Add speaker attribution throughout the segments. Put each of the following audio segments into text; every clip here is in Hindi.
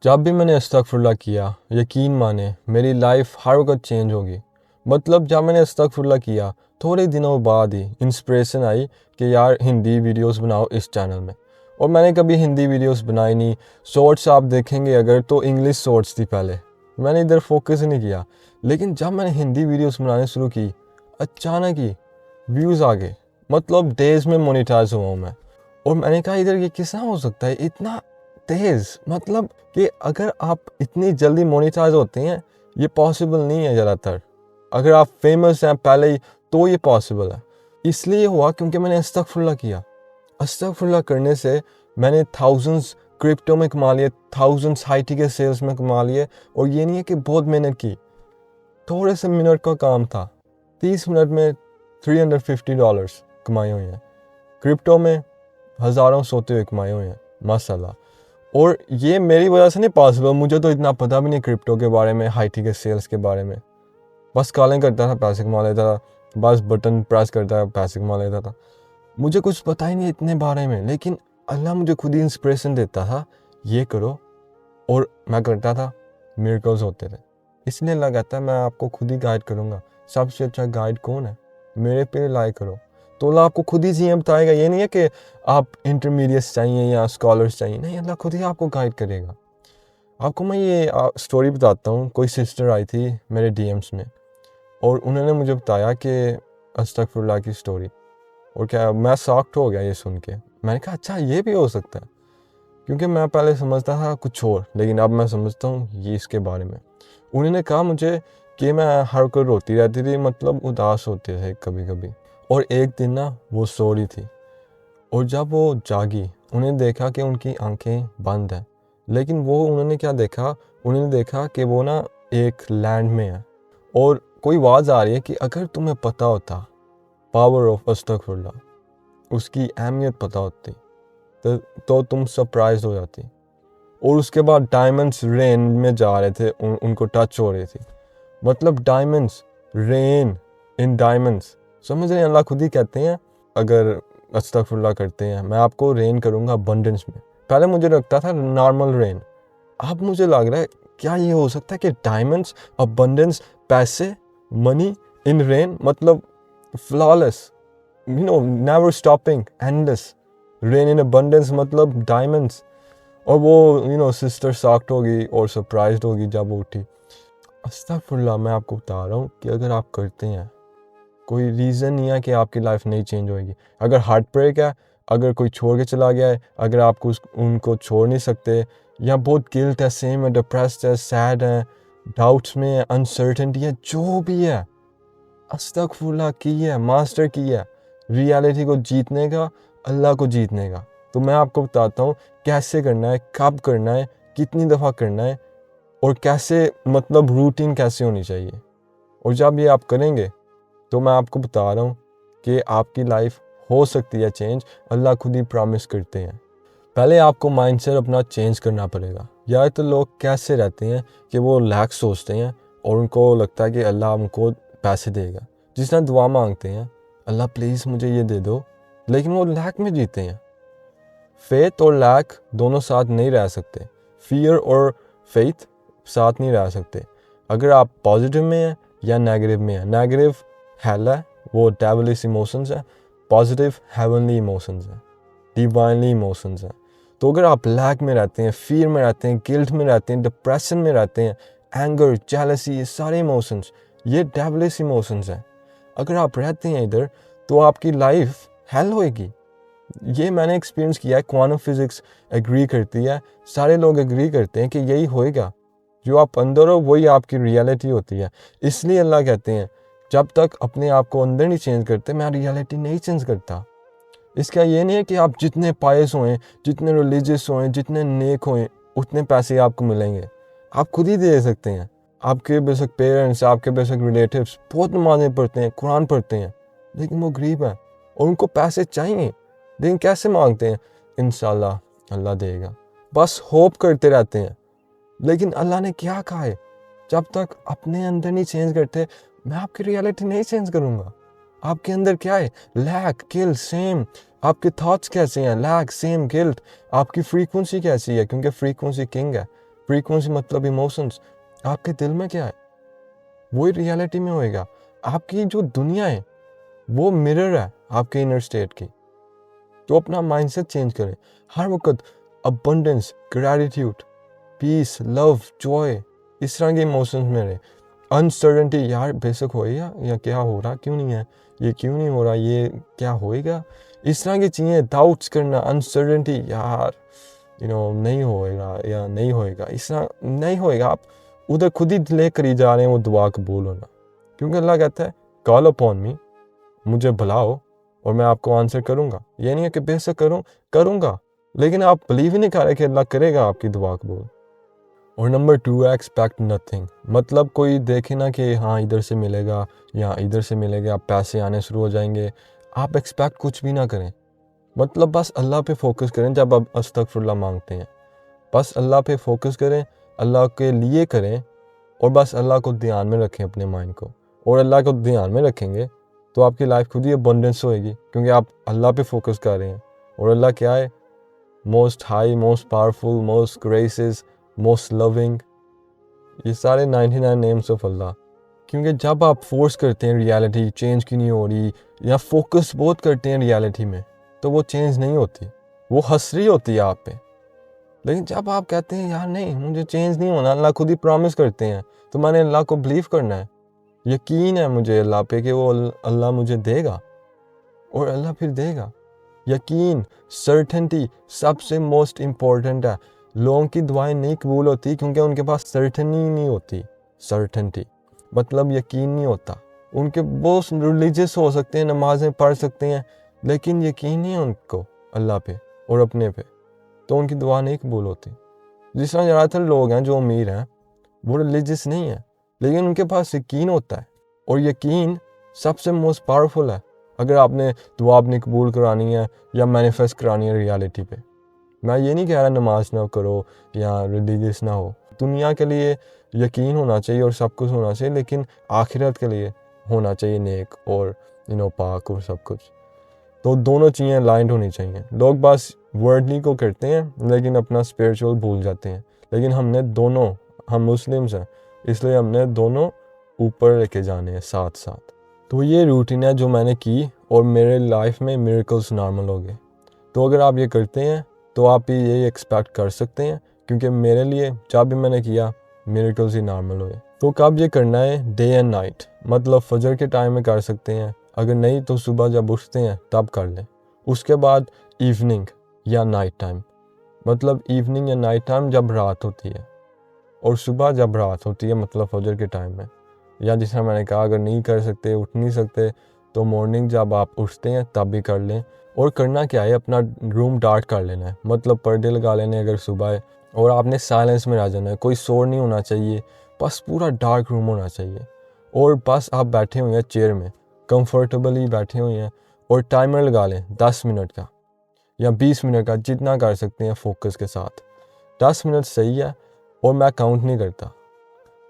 Speaker 1: जब भी मैंने अस्तगफुरुल्लाह किया, यकीन माने मेरी लाइफ हर वक्त चेंज होगी। मतलब जब मैंने अस्तगफुरुल्लाह किया, थोड़े दिनों बाद ही इंस्पिरेशन आई कि यार हिंदी वीडियोस बनाओ इस चैनल में। और मैंने कभी हिंदी वीडियोस बनाई नहीं। शॉर्ट्स आप देखेंगे अगर तो इंग्लिश शॉर्ट्स थी पहले, मैंने इधर फोकस ही नहीं किया। लेकिन जब मैंने हिंदी वीडियोस बनाने शुरू की, अचानक ही व्यूज़ आ गए। मतलब डेज़ में मोनेटाइज हुआ हूँ मैं। और मैंने कहा इधर ये किस तरह हो सकता है इतना तेज़। मतलब कि अगर आप इतनी जल्दी मोनेटाइज होते हैं, ये पॉसिबल नहीं है ज़्यादातर। अगर आप फेमस हैं पहले ही तो ये पॉसिबल है। इसलिए हुआ क्योंकि मैंने अस्तगफुरुल्लाह किया। अस्तगफुरुल्लाह करने से मैंने थाउजेंड्स क्रिप्टो में कमा लिए, थाउजेंड्स हाई टिकट सेल्स में कमा लिए। और ये नहीं है कि बहुत मेहनत की, थोड़े से मिनट का काम था। 30 मिनट में $350 कमाए हुए हैं। क्रिप्टो में हज़ारों सोते हुए कमाए हुए हैं माशाल्लाह। और ये मेरी वजह से नहीं पॉसिबल, मुझे तो इतना पता भी नहीं क्रिप्टो के बारे में, हाई टिकट सेल्स के बारे में। बस कॉलिंग करता था, पैसे कमा लेता था। बस बटन प्रेस करता था, पैसे कमा लेता था। मुझे कुछ पता ही नहीं इतने बारे में। लेकिन अल्लाह मुझे खुद ही इंस्पिरेशन देता था, ये करो। और मैं करता था, मिरेकल्स होते थे। इसलिए अल्लाह कहता है मैं आपको खुद ही गाइड करूँगा। सबसे अच्छा गाइड कौन है? मेरे पे रिलाई करो। तो अल्लाह आपको खुद ही चीज़ें बताएगा। ये नहीं है कि आप इंटरमीडिएट्स चाहिए या स्कॉलर्स चाहिए, नहीं, अल्लाह खुद ही आपको गाइड करेगा। आपको मैं ये स्टोरी बताता हूँ। कोई सिस्टर आई थी मेरे डीएम्स में और उन्होंने मुझे बताया कि अस्तगफुरुल्लाह की स्टोरी। और क्या, मैं शॉक्ड हो गया ये सुन के। मैंने कहा अच्छा ये भी हो सकता है। क्योंकि मैं पहले समझता था कुछ और, लेकिन अब मैं समझता हूँ ये इसके बारे में। उन्होंने कहा मुझे कि मैं हर वक्त रोती रहती थी, मतलब उदास होते थे कभी कभी। और एक दिन ना वो सो रही थी और जब वो जागी, उन्हें देखा कि उनकी आंखें बंद हैं। लेकिन वो उन्होंने क्या देखा, उन्होंने देखा कि वो ना एक लैंड में है। और कोई आवाज़ आ रही है कि अगर तुम्हें पता होता पावर ऑफ अस्तगफुरुल्लाह, उसकी अहमियत पता होती तो तुम सरप्राइज हो जाती। और उसके बाद डायमंड्स रेन में जा रहे थे, उनको टच हो रही थी। मतलब डायमंड्स, रेन इन डायमंड्स, समझ रहे हैं? अल्लाह खुद ही कहते हैं अगर अस्तगफुरुल्लाह करते हैं मैं आपको रेन करूँगा अबंडेंस में। पहले मुझे लगता था नॉर्मल रेन, अब मुझे लग रहा है क्या ये हो सकता है कि डायमंड्स, अबंडेंस, पैसे, मनी इन रेन, मतलब flawless, never stopping, endless rain in abundance, मतलब डायमंड्स। और वो सिस्टर शॉक्ड होगी और सरप्राइज्ड होगी जब वो उठी। अस्तगफुरुल्लाह, मैं आपको बता रहा हूँ कि अगर आप करते हैं, कोई रीज़न नहीं है कि आपकी लाइफ नहीं चेंज होएगी। अगर हार्ट ब्रेक है, अगर कोई छोड़ के चला गया है, अगर आपको उनको छोड़ नहीं सकते, या बहुत गिल्ट है, सेम है, डिप्रेस्ड है, सैड है, डाउट्स में है, अनसर्टेनिटी है, जो भी है, अस्तगफुरुल्लाह की है, मास्टर की है रियलिटी को जीतने का, अल्लाह को जीतने का। तो मैं आपको बताता हूँ कैसे करना है, कब करना है, कितनी दफ़ा करना है, और कैसे, मतलब रूटीन कैसे होनी चाहिए। और जब ये आप करेंगे तो मैं आपको बता रहा हूँ कि आपकी लाइफ हो सकती है चेंज। अल्लाह खुद ही प्रॉमिस करते हैं। पहले आपको माइंडसेट अपना चेंज करना पड़ेगा। या तो लोग कैसे रहते हैं कि वो लैक सोचते हैं और उनको लगता है कि अल्लाह हमको पैसे देगा। जिस तरह दुआ मांगते हैं, अल्लाह प्लीज़ मुझे ये दे दो, लेकिन वो लैक में जीते हैं। फेथ और लैक दोनों साथ नहीं रह सकते। फियर और फेथ साथ नहीं रह सकते। अगर आप पॉजिटिव में हैं या नेगेटिव में हैं, नेगेटिव हेल है, वो डेविलिश इमोशंस है। पॉजिटिव हेवनली इमोशंस है, डिवाइनली इमोशंस है। तो अगर आप लैक में रहते हैं, फियर में रहते हैं, गिल्ट में रहते हैं, डिप्रेशन में रहते हैं, एंगर, जेलसी, ये सारे इमोशंस, ये डेविलिश इमोशंस हैं। अगर आप रहते हैं इधर तो आपकी लाइफ हेल होएगी। ये मैंने एक्सपीरियंस किया है। क्वांटम फिजिक्स एग्री करती है, सारे लोग एग्री करते हैं कि यही होएगा। जो आप अंदर हो वही आपकी रियलिटी होती है। इसलिए अल्लाह कहते हैं जब तक अपने आप को अंदर नहीं चेंज करते, मैं रियलिटी नहीं चेंज करता। इसका ये नहीं है कि आप जितने पायस होएं, जितने रिलीजियस होएं, जितने नेक होएं, उतने पैसे आपको मिलेंगे। आप खुद ही दे सकते हैं। आपके बेशक पेरेंट्स, आपके बेशक रिलेटिव्स बहुत नमाज़ें पढ़ते हैं, कुरान पढ़ते हैं, लेकिन वो गरीब हैं और उनको पैसे चाहिए। लेकिन कैसे मांगते हैं? इंशाल्लाह अल्लाह देगा। बस होप करते रहते हैं। लेकिन अल्लाह ने क्या कहा है? जब तक अपने अंदर नहीं चेंज करते, मैं आपकी रियलिटी नहीं चेंज करूँगा। आपके अंदर क्या है? Lack, guilt, shame. आपके थॉट्स कैसे हैं? Lack, shame, guilt. आपकी फ्रीक्वेंसी कैसी है? क्योंकि फ्रीक्वेंसी किंग है। फ्रीक्वेंसी मतलब इमोशंस, आपके दिल में क्या है वही रियलिटी में होएगा। आपकी जो दुनिया है वो मिरर है आपके इनर स्टेट की। तो अपना माइंडसेट चेंज करें, हर वक्त abundance, gratitude, peace, love, joy, इस तरह के इमोशंस में रहे। अनसर्टेनिटी, यार बेशक होएगा या क्या हो रहा क्यों नहीं है, ये क्यों नहीं हो रहा, ये क्या होएगा, इस तरह की चीज़ें, डाउट्स करना, अनसर्टेनिटी, यार नहीं होएगा या नहीं होएगा, इस तरह नहीं होएगा, आप उधर खुद ही ले करी जा रहे हैं वो दुआ कबूल होना। क्योंकि अल्लाह कहता है कॉल अपॉन मी, मुझे बुलाओ और मैं आपको आंसर करूँगा। ये नहीं है कि बेशक करूँगा, लेकिन आप बिलीव ही नहीं कर रहे कि अल्लाह करेगा आपकी दुआ कबूल। और नंबर 2 है एक्सपेक्ट नथिंग। मतलब कोई देखे ना कि हाँ इधर से मिलेगा या इधर से मिलेगा, पैसे आने शुरू हो जाएंगे, आप एक्सपेक्ट कुछ भी ना करें। मतलब बस अल्लाह पे फोकस करें जब आप अस्तगफुरुल्लाह मांगते हैं, बस अल्लाह पे फोकस करें, अल्लाह के लिए करें और बस अल्लाह को ध्यान में रखें अपने माइंड को। और अल्लाह को ध्यान में रखेंगे तो आपकी लाइफ खुद ही अबंडेंस होएगी, क्योंकि आप अल्लाह पे फोकस कर रहे हैं। और अल्लाह क्या है? Most high, most powerful, most gracious, most loving, ये सारे 99 नेम्स ऑफ अल्लाह। क्योंकि जब आप फोर्स करते हैं रियलिटी चेंज क्यों नहीं हो रही, या फोकस बहुत करते हैं रियलिटी में, तो वो चेंज नहीं होती, वो हसरी होती है आप पे। लेकिन जब आप कहते हैं यार नहीं मुझे चेंज नहीं होना, अल्लाह खुद ही प्रॉमिस करते हैं, तो मैंने अल्लाह को बिलीव करना है, यकीन है मुझे अल्लाह पे कि वो अल्लाह मुझे देगा और अल्लाह फिर देगा। यकीन, सर्टेनिटी सबसे मोस्ट इम्पोर्टेंट है। लोगों की दुआएं नहीं कबूल होती क्योंकि उनके पास सर्टेनिटी नहीं होती। सर्टेनिटी मतलब यकीन नहीं होता। उनके बहुत रिलीजियस हो सकते हैं, नमाजें पढ़ सकते हैं, लेकिन यकीन नहीं है उनको अल्लाह पे और अपने पे, तो उनकी दुआ नहीं कबूल होती। जिस तरह ज़्यादातर लोग हैं जो अमीर हैं वो रिलीजियस नहीं है, लेकिन उनके पास यकीन होता है, और यकीन सबसे मोस्ट पावरफुल है। अगर आपने दुआ अपनी कबूल करानी है या मैनिफेस्ट करानी है रियलिटी पे, मैं ये नहीं कह रहा नमाज ना करो या रिलीजियस ना हो, दुनिया के लिए यकीन होना चाहिए और सब कुछ होना चाहिए, लेकिन आखिरत के लिए होना चाहिए नेक और पाक और सब कुछ। तो दोनों चीज़ें अलाइंड होनी चाहिए। लोग बस वर्डली को करते हैं लेकिन अपना स्पिरिचुअल भूल जाते हैं। लेकिन हमने दोनों, हम मुस्लिम्स हैं इसलिए हमने दोनों ऊपर लेके जाने हैं साथ साथ। तो ये रूटीन है जो मैंने की और मेरे लाइफ में मिरेकल्स नॉर्मल हो गए। तो अगर आप ये करते हैं तो आप भी यही एक्सपेक्ट कर सकते हैं, क्योंकि मेरे लिए जब भी मैंने किया मिरेकल्स ही नॉर्मल हुए। तो कब ये करना है? डे एंड नाइट, मतलब फजर के टाइम में कर सकते हैं, अगर नहीं तो सुबह जब उठते हैं तब कर लें। उसके बाद इवनिंग या नाइट टाइम, मतलब इवनिंग या नाइट टाइम जब रात होती है, और सुबह जब रात होती है मतलब फजर के टाइम में। या जिस तरह मैंने कहा अगर नहीं कर सकते, उठ नहीं सकते, तो मॉर्निंग जब आप उठते हैं तब भी कर लें। और करना क्या है, अपना रूम डार्क कर लेना है, मतलब पर्दे लगा लेने अगर सुबह है, और आपने साइलेंस में रह जाना है, कोई शोर नहीं होना चाहिए, बस पूरा डार्क रूम होना चाहिए। और बस आप बैठे हुए हैं चेयर में, कंफर्टेबली बैठे हुए हैं, और टाइमर लगा लें 10 मिनट का या 20 मिनट का, जितना कर सकते हैं फोकस के साथ। 10 मिनट सही है, और मैं काउंट नहीं करता,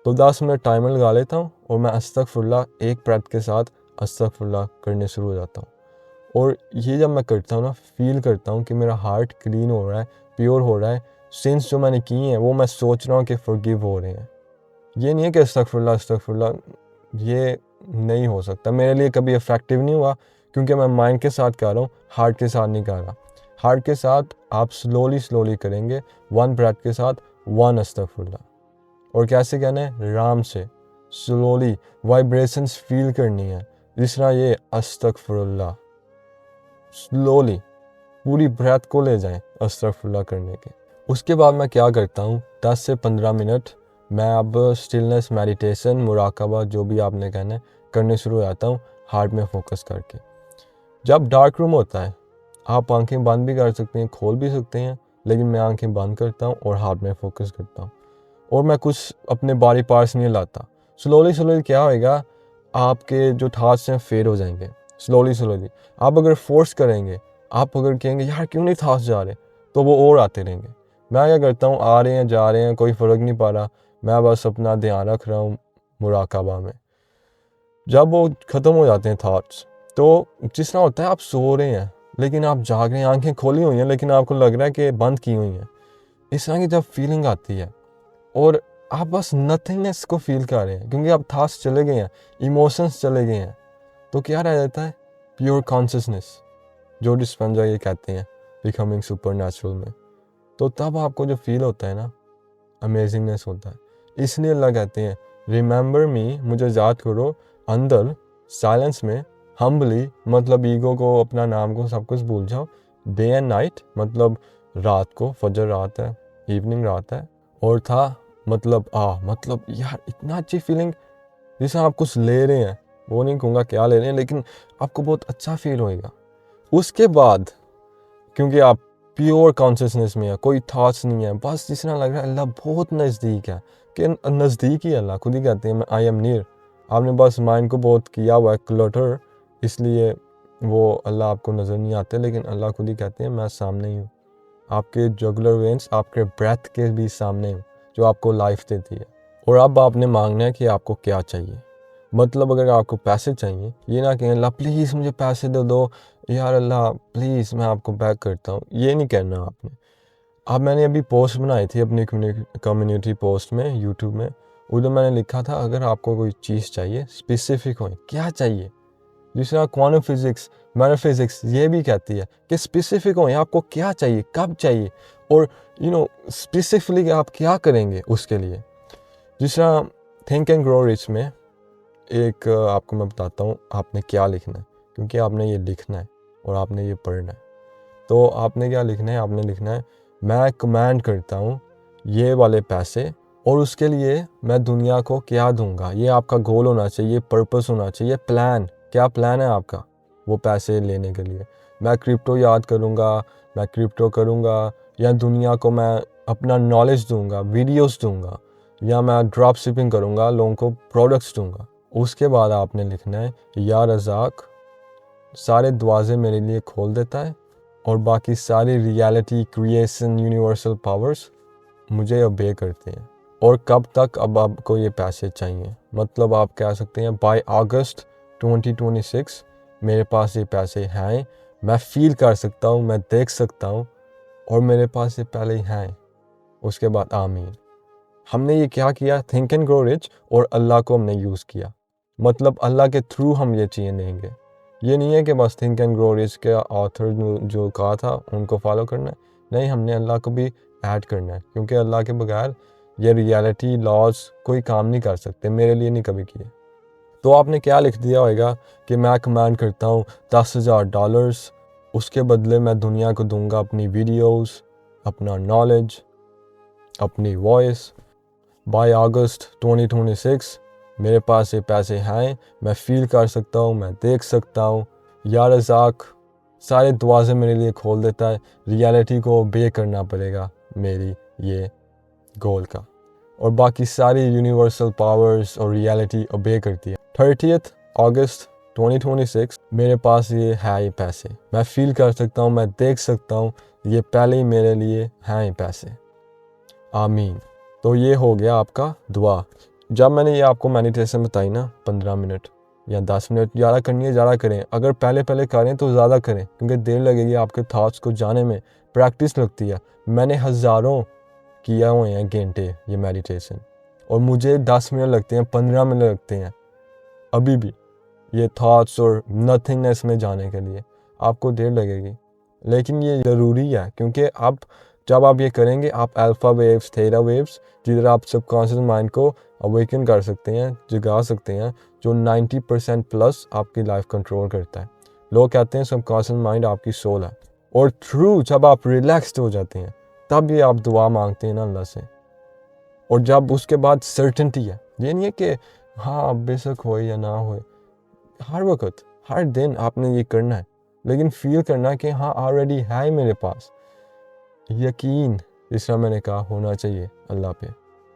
Speaker 1: तो 10 मिनट टाइमर लगा लेता हूँ और मैं अस्तगफुरुल्लाह एक ब्रेथ के साथ अस्तगफुरुल्लाह करने शुरू हो जाता हूँ। और ये जब मैं करता हूँ ना, फील करता हूँ कि मेरा हार्ट क्लीन हो रहा है, प्योर हो रहा है, सिंस जो मैंने किए हैं वो मैं सोच रहा हूँ कि फॉरगिव हो रहे हैं। ये नहीं है कि अस्तगफुरुल्लाह, ये नहीं हो सकता, मेरे लिए कभी इफेक्टिव नहीं हुआ, क्योंकि मैं माइंड के साथ कर रहा हूँ, हार्ट के साथ नहीं कर रहा। हार्ट के साथ आप स्लोली करेंगे, 1 ब्रेथ के साथ 1 अस्तगफुरुल्लाह। और कैसे कहना है? आराम से, स्लोली, वाइब्रेशंस फील करनी है, जिस तरह ये अस्तगफुरुल्लाह, स्लोली पूरी ब्रेथ को ले जाएं अस्तगफुरुल्लाह करने के। उसके बाद मैं क्या करता हूँ, 10 से 15 मिनट मैं अब स्टिलनेस, मेडिटेशन, मुराकबा, जो भी आपने कहना है, करने शुरू हो जाता हूँ हार्ट में फोकस करके। जब डार्क रूम होता है आप आंखें बंद भी कर सकते हैं, खोल भी सकते हैं, लेकिन मैं आंखें बंद करता हूँ और हार्ट में फोकस करता हूँ, और मैं कुछ अपने बॉडी पार्ट्स नहीं लाता। स्लोली क्या होएगा, आपके जो थाट्स हैं फेड हो जाएंगे स्लोली। आप अगर फोर्स करेंगे, आप अगर कहेंगे यार क्यों नहीं थाट्स जा रहे, तो वो और आते रहेंगे। मैं क्या करता हूँ, आ रहे हैं जा रहे हैं कोई फ़र्क नहीं पड़ रहा, मैं बस अपना ध्यान रख रहा हूँ मुराकबा में। जब वो ख़त्म हो जाते हैं थाट्स, तो जिस तरह होता है आप सो रहे हैं लेकिन आप जाग रहे हैं, आंखें खोली हुई हैं लेकिन आपको लग रहा है कि बंद की हुई हैं, इस तरह की जब फीलिंग आती है और आप बस नथिंगनेस को फील कर रहे हैं क्योंकि आप थाट्स चले गए हैं, इमोशंस चले गए हैं। तो क्या रह जाता है? प्योर कॉन्शियसनेस, जो डिस्पेंजा ये कहते हैं बिकमिंग सुपर नेचुरल में। तो तब आपको जो फील होता है ना, अमेजिंगनेस होता है। इसलिए अल्लाह कहते हैं रिमेंबर मी, मुझे याद करो अंदर साइलेंस में, हम्बली मतलब ईगो को, अपना नाम को, सब कुछ भूल जाओ। डे एंड नाइट मतलब रात को, फजर रात है, इवनिंग रात है। और था मतलब यार इतना अच्छी फीलिंग जिसे आप कुछ ले रहे हैं, वो नहीं कहूँगा क्या ले रहे हैं, लेकिन आपको बहुत अच्छा फील होएगा। उसके बाद क्योंकि आप प्योर कॉन्शियसनेस में है, कोई थॉट्स नहीं है, बस जिस तरह लग रहा है अल्लाह बहुत नज़दीक है, कि नज़दीक ही अल्लाह खुद ही कहते हैं आई एम नियर। आपने बस माइंड को बहुत किया हुआ है क्लटर, इसलिए वो अल्लाह आपको नज़र नहीं आते, लेकिन अल्लाह खुद ही कहते हैं मैं सामने ही हूँ, आपके जुगुलर वेन्स, आपके ब्रेथ के भी सामने हूँ, जो आपको लाइफ देती है। और अब आपने मांगना है कि आपको क्या चाहिए। मतलब अगर आपको पैसे चाहिए, ये ना कहें अल्लाह प्लीज़ मुझे पैसे दे दो, यार अल्लाह प्लीज़ मैं आपको बैक करता हूँ, ये नहीं कहना आपने। अब मैंने अभी पोस्ट बनाई थी अपनी कम्युनिटी पोस्ट में यूट्यूब में, उधर मैंने लिखा था अगर आपको कोई चीज़ चाहिए स्पेसिफिक हो, क्या चाहिए। जिस तरह क्वांटम फिजिक्स, मेटाफिजिक्स ये भी कहती है कि स्पेसिफिक हो, आपको क्या चाहिए, कब चाहिए, और स्पेसिफिकली आप क्या करेंगे उसके लिए। जिस तरह थिंक एंड ग्रो रिच में एक आपको मैं बताता हूँ आपने क्या लिखना है, क्योंकि आपने ये लिखना है और आपने ये पढ़ना है। तो आपने क्या लिखना है? आपने लिखना है मैं कमांड करता हूँ ये वाले पैसे, और उसके लिए मैं दुनिया को क्या दूंगा। ये आपका गोल होना चाहिए, पर्पस होना चाहिए, प्लान। क्या प्लान है आपका वो पैसे लेने के लिए? मैं क्रिप्टो याद करूँगा, मैं क्रिप्टो करूँगा, या दुनिया को मैं अपना नॉलेज दूंगा, वीडियोस दूंगा, या मैं ड्रॉप शिपिंग करूँगा, लोगों को प्रोडक्ट्स दूंगा। उसके बाद आपने लिखना है या रज़ाक सारे दरवाजे मेरे लिए खोल देता है, और बाकी सारी रियलिटी, क्रिएशन, यूनिवर्सल पावर्स मुझे ओबे करते हैं। और कब तक अब आपको ये पैसे चाहिए? मतलब आप कह सकते हैं बाय अगस्त 2026 मेरे पास ये पैसे हैं, मैं फील कर सकता हूँ, मैं देख सकता हूँ, और मेरे पास ये पहले ही हैं। उसके बाद आमीन। हमने ये क्या किया? थिंक एंड ग्रो रिच और अल्लाह को हमने यूज़ किया। मतलब अल्लाह के थ्रू हम ये चीज़ें लेंगे। ये नहीं है कि बस थिंक एंड ग्रो रिच के ऑथर जो कहा था उनको फॉलो करना है, नहीं, हमने अल्लाह को भी ऐड करना है, क्योंकि अल्लाह के बगैर ये रियलिटी लॉज कोई काम नहीं कर सकते, मेरे लिए नहीं कभी किए। तो आपने क्या लिख दिया होगा कि मैं कमांड करता हूँ $10,000, उसके बदले मैं दुनिया को दूंगा अपनी वीडियोस, अपना नॉलेज, अपनी वॉइस। बाय अगस्त 2026 मेरे पास ये पैसे हैं, मैं फील कर सकता हूँ, मैं देख सकता हूँ। या रज़ाक सारे दरवाजे मेरे लिए खोल देता है, रियलिटी को ओबे करना पड़ेगा मेरी ये गोल का, और बाकी सारी यूनिवर्सल पावर्स और रियलिटी ओबे करती है। 30 अगस्त 2026 मेरे पास ये है, ये पैसे मैं फील कर सकता हूँ, मैं देख सकता हूँ, ये पहले ही मेरे लिए हैं ये पैसे। आमीन। तो ये हो गया आपका दुआ। जब मैंने ये आपको मेडिटेशन बताई ना 15 मिनट या 10 मिनट, ज़्यादा करनी है ज़्यादा करें, अगर पहले करें तो ज़्यादा करें, क्योंकि देर लगेगी आपके थॉट्स को जाने में, प्रैक्टिस लगती है। मैंने हज़ारों किया हुए हैं घंटे ये मेडिटेशन, और मुझे 10 मिनट लगते हैं, 15 मिनट लगते हैं अभी भी ये थॉट्स और नथिंगनेस में जाने के लिए। आपको देर लगेगी, लेकिन ये ज़रूरी है, क्योंकि अब जब आप ये करेंगे आप अल्फ़ा वेव्स, थीटा वेव्स, जिधर आप सबकॉन्शियस माइंड को अवेकन कर सकते हैं, जगा सकते हैं, जो 90% प्लस आपकी लाइफ कंट्रोल करता है। लोग कहते हैं सबकॉन्शियस माइंड आपकी सोल है, और थ्रू जब आप रिलैक्स्ड हो जाते हैं तब ये आप दुआ मांगते हैं ना अल्लाह से, और जब उसके बाद सर्टेनिटी है। ये नहीं है कि हाँ बेशक हो या ना हो, हर वक्त हर दिन आपने ये करना है, लेकिन फील करना है कि हाँ ऑलरेडी है मेरे पास। यकीन जिस तरह मैंने कहा होना चाहिए अल्लाह पे।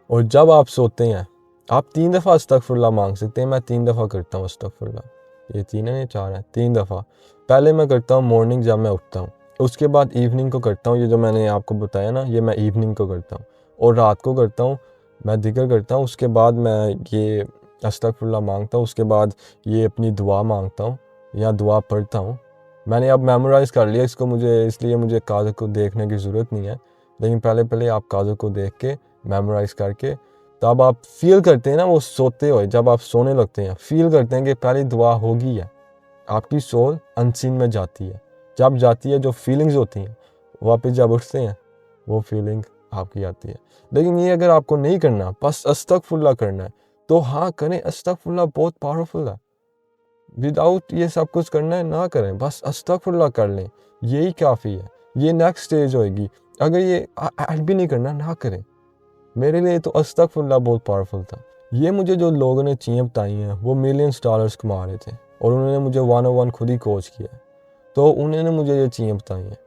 Speaker 1: और जब आप सोते हैं आप 3 दफ़ा अस्तगफुरुल्लाह मांग सकते हैं। मैं 3 दफ़ा करता हूँ अस्तगफुरुल्लाह। ये 3 है, ये 4 है, 3 दफ़ा। पहले मैं करता हूँ मॉर्निंग जब मैं उठता हूँ, उसके बाद इवनिंग को करता हूँ, ये जो मैंने आपको बताया ना, ये मैं इवनिंग को करता हूँ, और रात को करता हूँ, मैं जिक्र करता हूँ। उसके बाद मैं ये अस्तगफुरुल्लाह मांगता हूँ, उसके बाद ये अपनी दुआ मांगता हूँ या दुआ पढ़ता हूँ। मैंने अब मेमोराइज़ कर लिया इसको, मुझे इसलिए मुझे कागज़ को देखने की ज़रूरत नहीं है, लेकिन पहले आप कागज़ को देख के मेमोराइज़ करके, तब आप फील करते हैं ना, वो सोते हुए जब आप सोने लगते हैं फील करते हैं कि पहली दुआ होगी है, आपकी सोल अनसीन में जाती है, जब जाती है जो फीलिंग्स होती हैं वापस जब उठते हैं वो फीलिंग आपकी आती है। लेकिन ये अगर आपको नहीं करना, बस अस्तगफुरुल्लाह करना है, तो हाँ करें, अस्तगफुरुल्लाह बहुत पावरफुल है। विदाउट ये सब कुछ करना है ना करें, बस अस्तगफुरुल्लाह कर लें, यही काफ़ी है। ये नेक्स्ट स्टेज होएगी। अगर ये ऐड भी नहीं करना ना करें। मेरे लिए तो अस्तगफुरुल्लाह बहुत पावरफुल था। ये मुझे जो लोगों ने चीज़ें बताई हैं वो मिलियंस डॉलर्स कमा रहे थे और उन्होंने मुझे 101 खुद ही कोच किया, तो उन्होंने मुझे ये चीज़ें बताई हैं।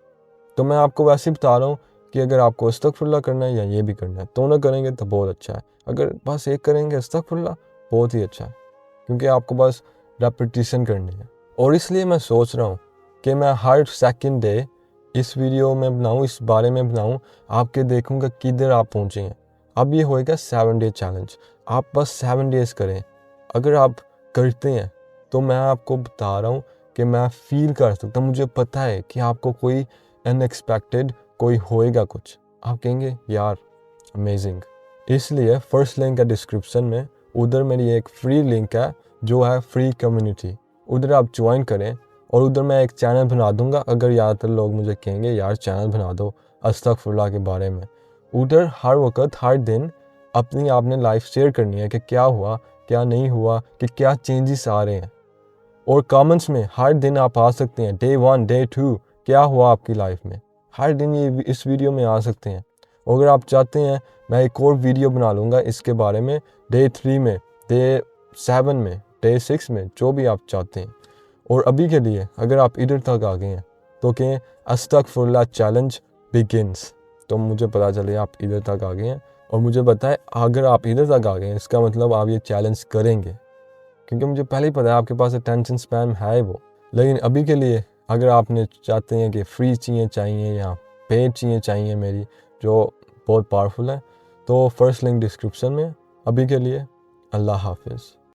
Speaker 1: तो मैं आपको वैसे ही बता रहा हूँ कि अगर आपको अस्तगफुरुल्लाह करना है या ये भी करना है, दोनों करेंगे तो बहुत अच्छा है। अगर बस एक करेंगे अस्तगफुरुल्लाह, बहुत ही अच्छा है, क्योंकि आपको बस रेपिटिशन करनी है। और इसलिए मैं सोच रहा हूँ कि मैं हर सेकंड डे इस वीडियो में बनाऊँ, इस बारे में बनाऊँ, आपके देखूँगा किधर आप पहुँचे हैं। अब ये होएगा 7 डे चैलेंज। आप बस 7 डेज़ करें। अगर आप करते हैं तो मैं आपको बता रहा हूँ कि मैं फील कर सकता हूँ, मुझे पता है कि आपको कोई अनएक्सपेक्टेड कोई होएगा कुछ, आप कहेंगे यार अमेजिंग। इसलिए फर्स्ट लिंक है डिस्क्रिप्शन में, उधर मेरी एक फ्री लिंक है जो है फ्री कम्युनिटी, उधर आप ज्वाइन करें। और उधर मैं एक चैनल बना दूंगा, अगर ज़्यादातर लोग मुझे कहेंगे यार चैनल बना दो अस्तगफुरुल्लाह के बारे में। उधर हर वक्त हर दिन अपनी आपने लाइफ शेयर करनी है कि क्या हुआ, क्या नहीं हुआ, कि क्या चेंजेस आ रहे हैं। और कमेंट्स में हर दिन आप आ सकते हैं, डे 1 डे 2 क्या हुआ आपकी लाइफ में, हर दिन ये इस वीडियो में आ सकते हैं। और अगर आप चाहते हैं मैं एक और वीडियो बना लूँगा इसके बारे में, डे 3 में, डे 7 में, डे 6 में, जो भी आप चाहते हैं। और अभी के लिए अगर आप इधर तक आ गए हैं तो कहें अस्तगफुरुल्लाह चैलेंज बिगिंस, तो मुझे पता चले आप इधर तक आ गए हैं। और मुझे बताएं अगर आप इधर तक आ गए हैं इसका मतलब आप ये चैलेंज करेंगे, क्योंकि मुझे पहले ही पता है आपके पास अटेंशन स्पैन है वो। लेकिन अभी के लिए अगर आपने चाहते हैं कि फ्री चीज़ें चाहिए या पेड चीज़ें चाहिए मेरी जो बहुत पावरफुल है, तो फर्स्ट लिंक डिस्क्रिप्शन में। अभी के लिए अल्लाह हाफिज़।